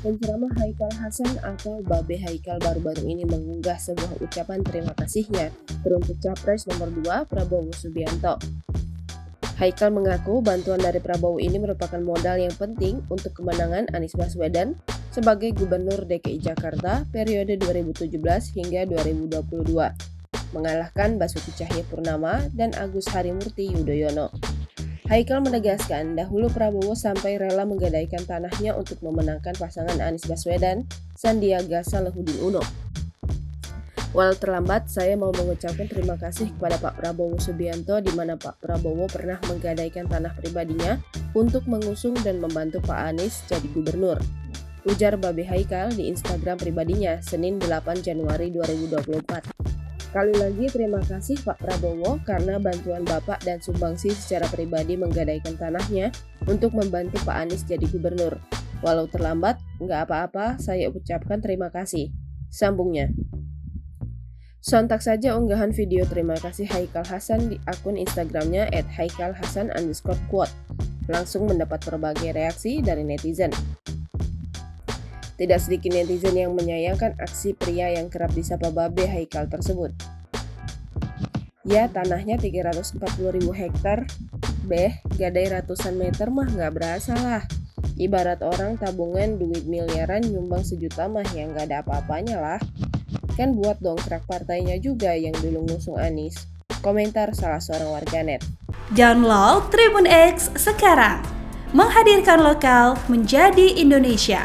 Penceramah Haikal Hasan atau Babe Haikal baru-baru ini mengunggah sebuah ucapan terima kasihnya teruntuk Capres nomor 2 Prabowo Subianto. Haikal mengaku bantuan dari Prabowo ini merupakan modal yang penting untuk kemenangan Anies Baswedan sebagai Gubernur DKI Jakarta periode 2017 hingga 2022, mengalahkan Basuki Cahayapurnama dan Agus Harimurti Yudhoyono. Haikal menegaskan dahulu Prabowo sampai rela menggadaikan tanahnya untuk memenangkan pasangan Anies Baswedan, Sandiaga Salahuddin Uno. Walau terlambat, saya mau mengucapkan terima kasih kepada Pak Prabowo Subianto di mana Pak Prabowo pernah menggadaikan tanah pribadinya untuk mengusung dan membantu Pak Anies jadi gubernur. Ujar Babe Haikal di Instagram pribadinya Senin 8 Januari 2024. Sekali lagi terima kasih Pak Prabowo karena bantuan Bapak dan sumbangsi secara pribadi menggadaikan tanahnya untuk membantu Pak Anies jadi gubernur. Walau terlambat, nggak apa-apa, saya ucapkan terima kasih. Sambungnya. Sontak saja unggahan video terima kasih Haikal Hasan di akun Instagramnya @haikalhasan_quote langsung mendapat berbagai reaksi dari netizen. Tidak sedikit netizen yang menyayangkan aksi pria yang kerap disapa Babe Haikal tersebut. Ya, tanahnya 340.000 hektar, gadai ratusan meter mah nggak berasa lah. Ibarat orang tabungan duit miliaran nyumbang 1 juta mah yang nggak ada apa-apanya lah. Kan buat dongkrak partainya juga yang dulu ngusung Anies. Komentar salah seorang warganet. Download Tribun X sekarang, menghadirkan lokal menjadi Indonesia.